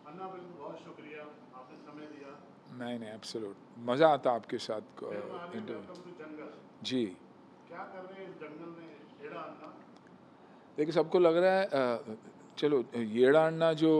अन्ना बिल्कुल बहुत शुक्रिया, आपने समय दिया। नहीं नहीं, एब्सोल्यूट मज़ा आता आपके साथ फिल्म आ गई इंटरव्यू। वेलकम टू जंगल। जी। क्या कर रहे हैं इस जंगल में हेड़ा अन्ना? देखिए, सबको लग रहा है चलो येड़ा अन्ना जो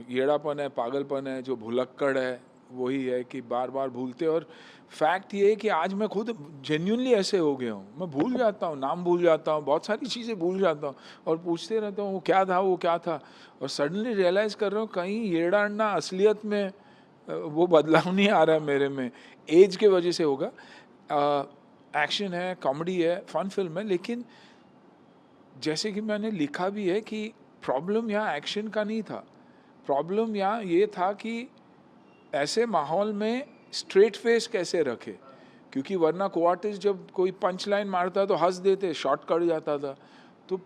येड़ापन है, पागलपन है, जो भुलक्कड़ है, वही है कि बार बार भूलते। और फैक्ट ये है कि आज मैं खुद जेन्युइनली ऐसे हो गया हूँ। मैं भूल जाता हूँ, नाम भूल जाता हूँ, बहुत सारी चीज़ें भूल जाता हूँ और पूछते रहता हूँ वो क्या था, वो क्या था। और सडनली रियलाइज़ कर रहा हूँ कहीं येड़ा अन्ना असलियत में वो बदलाव नहीं आ रहा है मेरे में। एज के वजह से होगा। एक्शन है, कॉमेडी है, फन फिल्म है, लेकिन जैसे कि मैंने लिखा भी है कि प्रॉब्लम यहाँ एक्शन का नहीं था। प्रॉब्लम यहाँ ये था कि ऐसे माहौल में स्ट्रेट फेस कैसे रखे, क्योंकि वरना कोआर्टिस्ट जब कोई पंच लाइन मारता तो हंस देते, शॉर्ट कट जाता था। तो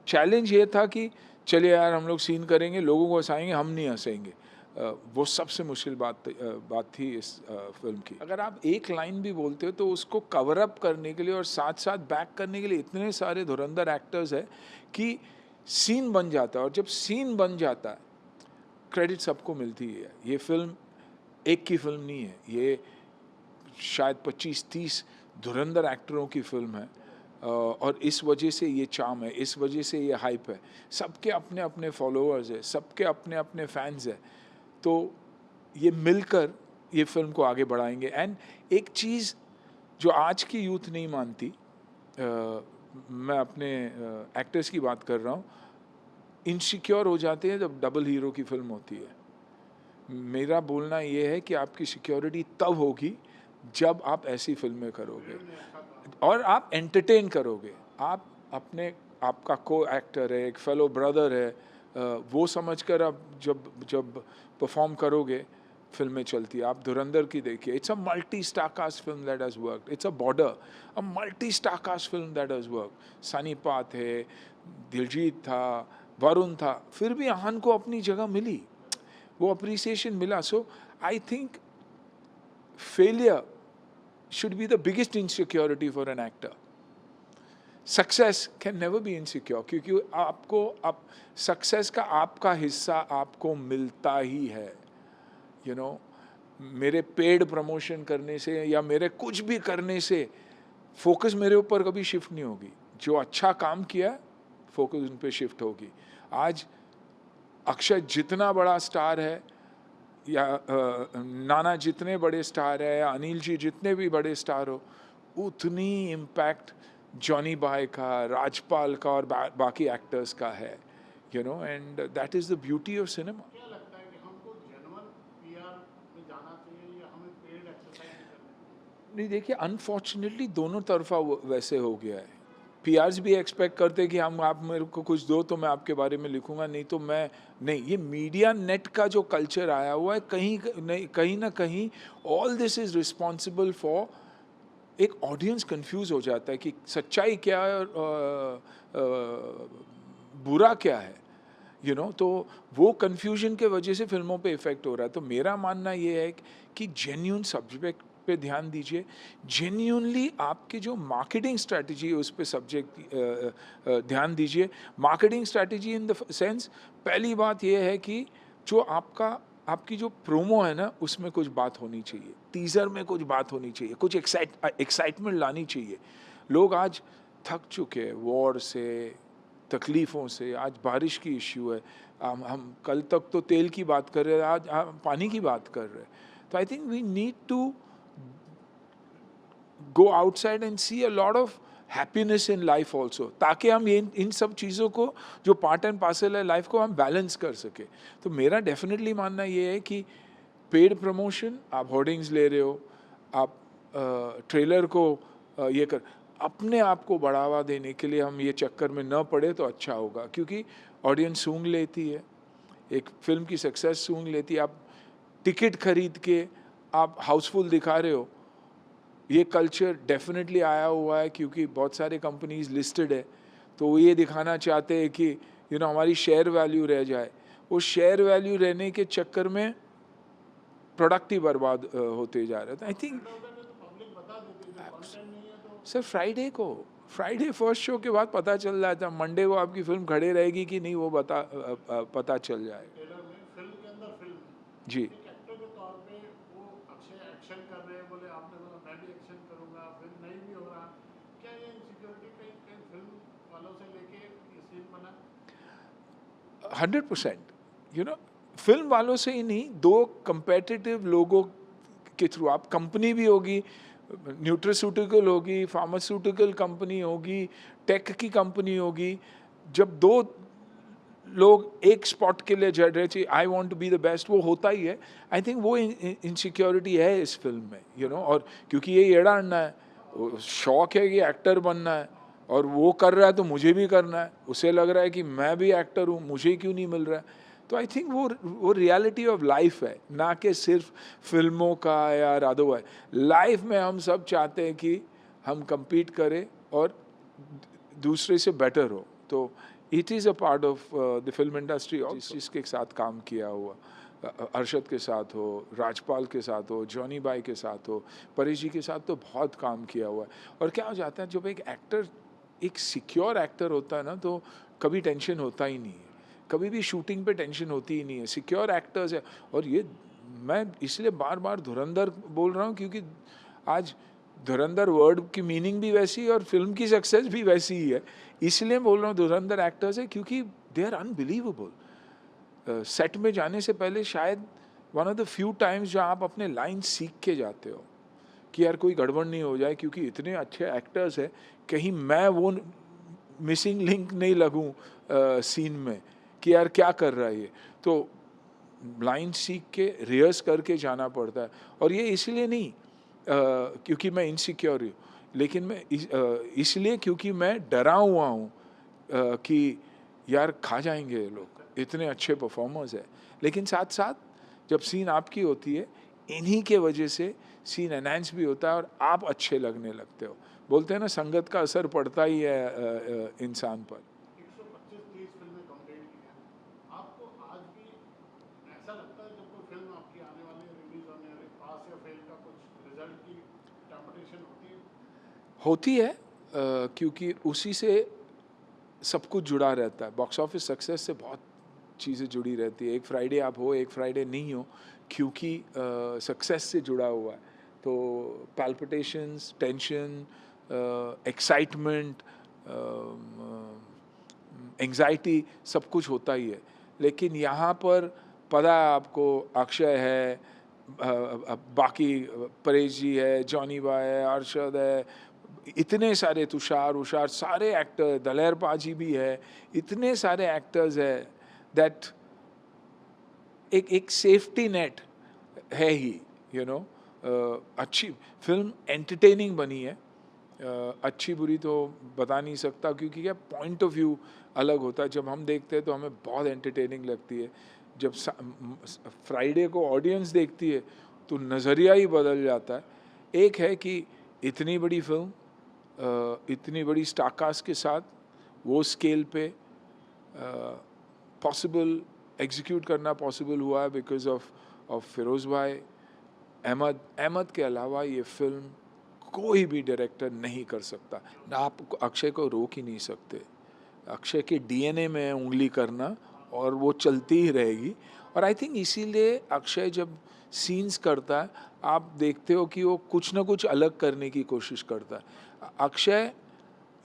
चैलेंज ये था कि चलिए यार हम लोग सीन करेंगे, लोगों को हंसाएंगे, हम नहीं हंसेंगे। वो सबसे मुश्किल बात थी इस फिल्म की। अगर आप एक लाइन भी बोलते हो तो उसको कवर अप करने के लिए और साथ साथ बैक करने के लिए इतने सारे धुरंधर एक्टर्स हैं कि सीन बन जाता है। और जब सीन बन जाता है, क्रेडिट सबको मिलती है। ये फिल्म एक की फिल्म नहीं है, ये शायद 25-30 धुरंधर एक्टरों की फिल्म है। और इस वजह से ये चार्म है, इस वजह से ये हाइप है। सबके अपने अपने फॉलोअर्स है, सबके अपने अपने फैंस है। तो ये मिलकर ये फिल्म को आगे बढ़ाएंगे। एंड एक चीज़ जो आज की यूथ नहीं मानती, मैं अपने एक्टर्स की बात कर रहा हूँ, इनसिक्योर हो जाते हैं जब डबल हीरो की फिल्म होती है। मेरा बोलना ये है कि आपकी सिक्योरिटी तब होगी जब आप ऐसी फिल्में करोगे ने अच्छा काम और किया। आप एंटरटेन करोगे। आप अपने आपका को एक्टर है, एक फेलो ब्रदर है, वो समझकर आप जब जब परफॉर्म करोगे, फिल्में चलती है। आप धुरंधर की देखिए, it's a multi star cast film that has worked. It's a border, a multi star cast film that has worked. Sunny path है, दिलजीत था, वरुण था, फिर भी आहान को अपनी जगह मिली, वो अप्रिसिएशन मिला। So I think failure should be the biggest insecurity for an actor. Success can never be insecure, क्योंकि आपको आप सक्सेस का आपका हिस्सा आपको मिलता ही है। यू नो, मेरे पेड प्रमोशन करने से या मेरे कुछ भी करने से फोकस मेरे ऊपर कभी शिफ्ट नहीं होगी। जो अच्छा काम किया, फोकस उन पे शिफ्ट होगी। आज अक्षय जितना बड़ा स्टार है, या नाना जितने बड़े स्टार है, या अनिल जी जितने भी बड़े स्टार हो, उतनी इम्पैक्ट जॉनी बाय का, राजपाल का और बाकी एक्टर्स का है। You know, and that is the beauty of cinema. क्या लगता है कि हमको जेन्युइन पीआर में जाना चाहिए या हमें पेड एक्सरसाइज भी करनी चाहिए? नहीं, देखिए, अनफॉर्चुनेटली दोनों तरफा वैसे हो गया है। पीआर्स भी एक्सपेक्ट करते हैं कि हम आप मेरे को कुछ दो तो मैं आपके बारे में लिखूंगा, नहीं तो मैं नहीं। ये मीडिया नेट का जो कल्चर आया हुआ है, कहीं नहीं, कहीं ना कहीं all this is responsible for, एक ऑडियंस कंफ्यूज हो जाता है कि सच्चाई क्या है और बुरा क्या है। तो वो कंफ्यूजन के वजह से फिल्मों पे इफेक्ट हो रहा है। तो मेरा मानना ये है कि जेन्यून सब्जेक्ट पे ध्यान दीजिए, जेन्यूनली आपकी जो मार्केटिंग स्ट्रेटजी है उस पे सब्जेक्ट ध्यान दीजिए। Marketing strategy in the sense, पहली बात ये है कि जो आपकी जो प्रोमो है ना, उसमें कुछ बात होनी चाहिए, टीज़र में कुछ बात होनी चाहिए, कुछ एक्साइटमेंट लानी चाहिए। लोग आज थक चुके हैं वॉर से, तकलीफ़ों से। आज बारिश की इश्यू है, हम कल तक तो तेल की बात कर रहे हैं, आज हम पानी की बात कर रहे हैं। तो I think we need to go outside and see a lot of happiness in life also, ताकि हम इन सब चीज़ों को जो पार्ट एंड पार्सल है लाइफ को, हम बैलेंस कर सके। तो मेरा डेफिनेटली मानना ये है कि पेड प्रमोशन, आप होर्डिंग्स ले रहे हो, आप ट्रेलर को ये कर, अपने आप को बढ़ावा देने के लिए हम ये चक्कर में न पड़े तो अच्छा होगा। क्योंकि ऑडियंस सूंघ लेती है, एक फिल्म की सक्सेस सूंघ लेती है। आप टिकट खरीद के आप हाउसफुल दिखा रहे हो, ये कल्चर डेफिनेटली आया हुआ है क्योंकि बहुत सारे कंपनीज लिस्टेड है। तो वो ये दिखाना चाहते हैं कि हमारी शेयर वैल्यू रह जाए। वो शेयर वैल्यू रहने के चक्कर में प्रोडक्ट ही बर्बाद होते जा रहे थे। I think end of the day तो पब्लिक बता देती है, जब कंटेंट नहीं है तो। सर, फ्राइडे फर्स्ट शो के बाद पता चल जाता है, मंडे को आपकी फिल्म खड़े रहेगी कि नहीं वो पता चल जाएगा। ट्रेलर में फिल्म के अंदर फिल्म जी। एक एक्टर के तौर पे वो अक्षय एक्शन कर रहे हैं, बोले आपने बोला मैं भी एक्शन करूंगा, फिर नहीं भी हो रहा, क्या ये इनसिक्योरिटी कहीं कहीं फिल्म वालों से लेके ये सीन बना? 100%, फिल्म वालों से ही नहीं, दो कंपेटिटिव लोगों के थ्रू, आप कंपनी भी होगी, न्यूट्रास्यूटिकल होगी, फार्मास्यूटिकल कंपनी होगी, टेक की कंपनी होगी, जब दो लोग एक स्पॉट के लिए जड़ रहे थे, I want to be the best, वो होता ही है। आई थिंक वो इनसिक्योरिटी है इस फिल्म में, और क्योंकि ये येड़ा अन्ना है, शौक है कि एक्टर बनना है, और वो कर रहा है तो मुझे भी करना है, उसे लग रहा है कि मैं भी एक्टर हूँ, मुझे क्यों नहीं मिल रहा है। तो आई थिंक वो रियलिटी ऑफ लाइफ है, ना कि सिर्फ फिल्मों का या अदरवाइज। लाइफ में हम सब चाहते हैं कि हम compete करें और दूसरे से बेटर हो। तो it is a part of the film industry, जिसके साथ काम किया हुआ, अरशद के साथ हो, राजपाल के साथ हो, जॉनी बाई के साथ हो, परेश जी के साथ तो बहुत काम किया हुआ है। और क्या हो जाता है, जब एक एक्टर एक सिक्योर एक्टर होता है ना, तो कभी टेंशन होता ही नहीं है, कभी भी शूटिंग पे टेंशन होती ही नहीं है, सिक्योर एक्टर्स है। और ये मैं इसलिए बार बार धुरंधर बोल रहा हूँ, क्योंकि आज धुरंधर वर्ड की मीनिंग भी वैसी है और फिल्म की सक्सेस भी वैसी ही है। इसलिए बोल रहा हूँ धुरंधर एक्टर्स है, क्योंकि दे आर अनबिलीवेबल। सेट में जाने से पहले शायद one of the few times जहाँ आप अपने लाइन सीख के जाते हो कि यार कोई गड़बड़ नहीं हो जाए, क्योंकि इतने अच्छे एक्टर्स हैं, कहीं मैं वो मिसिंग लिंक नहीं लगूं सीन में कि यार क्या कर रहा है ये। तो लाइन सीख के रिहर्स करके जाना पड़ता है। और ये इसलिए नहीं क्योंकि मैं इनसिक्योर हूँ, लेकिन मैं इसलिए क्योंकि मैं डरा हुआ हूँ कि यार खा जाएंगे ये लोग, इतने अच्छे परफॉर्मर्स है। लेकिन साथ साथ जब सीन आपकी होती है, इन्हीं के वजह से सीन एनहांस भी होता है और आप अच्छे लगने लगते हो। बोलते हैं ना, संगत का असर पड़ता ही है इंसान पर। 125-30 फिल्में कंप्लीट की हैं, आपको आज भी ऐसा लगता है जब कोई फिल्म आपकी आने वाली है, रिलीज होने वाली, पास या फेल का कुछ रिजल्ट की कंपटीशन होती है क्योंकि उसी से सब कुछ जुड़ा रहता है। बॉक्स ऑफिस सक्सेस से बहुत चीज़ें जुड़ी रहती है। एक फ्राइडे आप हो, एक फ्राइडे नहीं हो, क्योंकि सक्सेस से जुड़ा हुआ है। तो पैल्पिटेशंस, टेंशन, एक्साइटमेंट, एंग्जाइटी, सब कुछ होता ही है। लेकिन यहाँ पर पता है आपको, अक्षय है, बाकी परेश जी है, जॉनी बाई है, अरशद है, इतने सारे तुषार उषार सारे एक्टर, दलेर पाजी भी है, इतने सारे एक्टर्स है दैट एक सेफ्टी नेट है ही, अच्छी फिल्म एंटरटेनिंग बनी है। अच्छी बुरी तो बता नहीं सकता, क्योंकि क्या पॉइंट ऑफ व्यू अलग होता है। जब हम देखते हैं तो हमें बहुत एंटरटेनिंग लगती है, जब फ्राइडे को ऑडियंस देखती है तो नज़रिया ही बदल जाता है। एक है कि इतनी बड़ी फिल्म, इतनी बड़ी स्टारकास्ट के साथ वो स्केल पे पॉसिबल एग्जीक्यूट करना पॉसिबल हुआ है बिकॉज ऑफ फिरोज़ भाई। अहमद के अलावा ये फिल्म कोई भी डायरेक्टर नहीं कर सकता। आप अक्षय को रोक ही नहीं सकते, अक्षय के डीएनए में उंगली करना, और वो चलती ही रहेगी। और आई थिंक इसीलिए अक्षय जब सीन्स करता है, आप देखते हो कि वो कुछ ना कुछ अलग करने की कोशिश करता है। अक्षय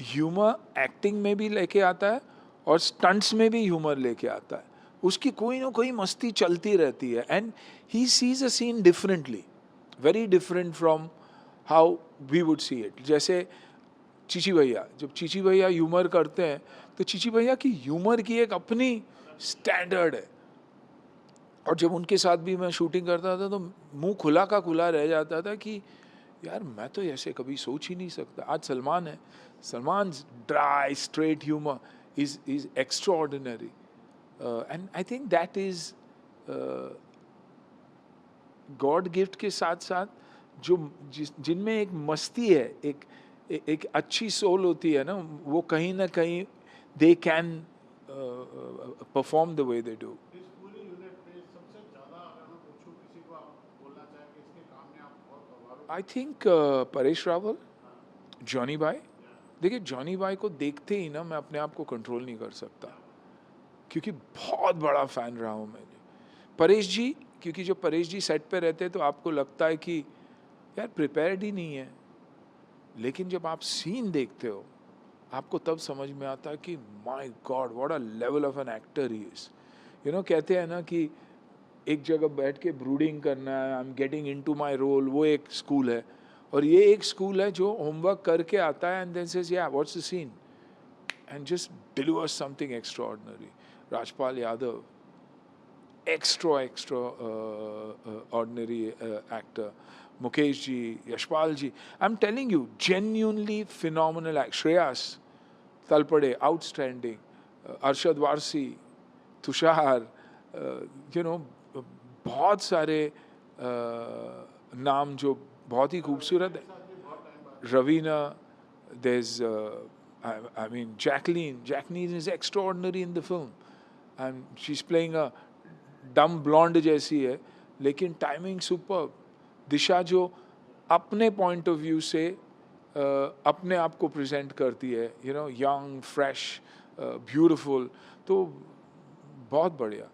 ह्यूमर एक्टिंग में भी लेके आता है और स्टंट्स में भी ह्यूमर लेके आता है। उसकी कोई ना कोई मस्ती चलती रहती है, and he sees a scene differently, very different from how we would see it. जैसे चीची भैया, जब चीची भैया ह्यूमर करते हैं तो चीची भैया की ह्यूमर की एक अपनी स्टैंडर्ड है। और जब उनके साथ भी मैं शूटिंग करता था तो मुंह खुला का खुला रह जाता था कि यार मैं तो ऐसे कभी सोच ही नहीं सकता। आज सलमान है, Salman dry straight humour is extraordinary, and I think that is God gift के साथ साथ जो जिनमें एक मस्ती है, एक अच्छी सोल होती है ना, वो कहीं ना कहीं they can perform the way they do. इस पूरी यूनिट में सबसे ज़्यादा अगर मैं पूछूं किसी को आप बोलना चाहें कि इसके काम में आप बहुत प्रभावित? I think Paresh Rawal, Johnny by. देखिए जॉनी बाई को देखते ही ना मैं अपने आप को कंट्रोल नहीं कर सकता, क्योंकि बहुत बड़ा फ़ैन रहा हूँ मैं। परेश जी क्योंकि जो परेश जी सेट पे रहते हैं तो आपको लगता है कि यार प्रिपेयर्ड ही नहीं है, लेकिन जब आप सीन देखते हो आपको तब समझ में आता है कि my God what a level of an actor he is. You know कहते हैं ना कि एक जगह बैठ के ब्रूडिंग करना है, I am getting into my role, वो एक स्कूल है। और ये एक स्कूल है जो होमवर्क करके आता है and then says yeah what's the scene and just delivers something extraordinary. Rajpal Yadav, extra ordinary actor. Mukesh ji, Yashpal ji, I'm telling you, genuinely phenomenal act. Shreyas Talpade, outstanding. Arshad Varsi, Tushar, you know, बहुत सारे नाम जो बहुत ही खूबसूरत है। Raveena, there's I mean Jacqueline is extraordinary in the film and she's playing a dumb blonde जैसी है लेकिन टाइमिंग सुपर। दिशा जो अपने पॉइंट ऑफ व्यू से अपने आप को प्रेजेंट करती है, you know, young, fresh, beautiful, तो बहुत बढ़िया।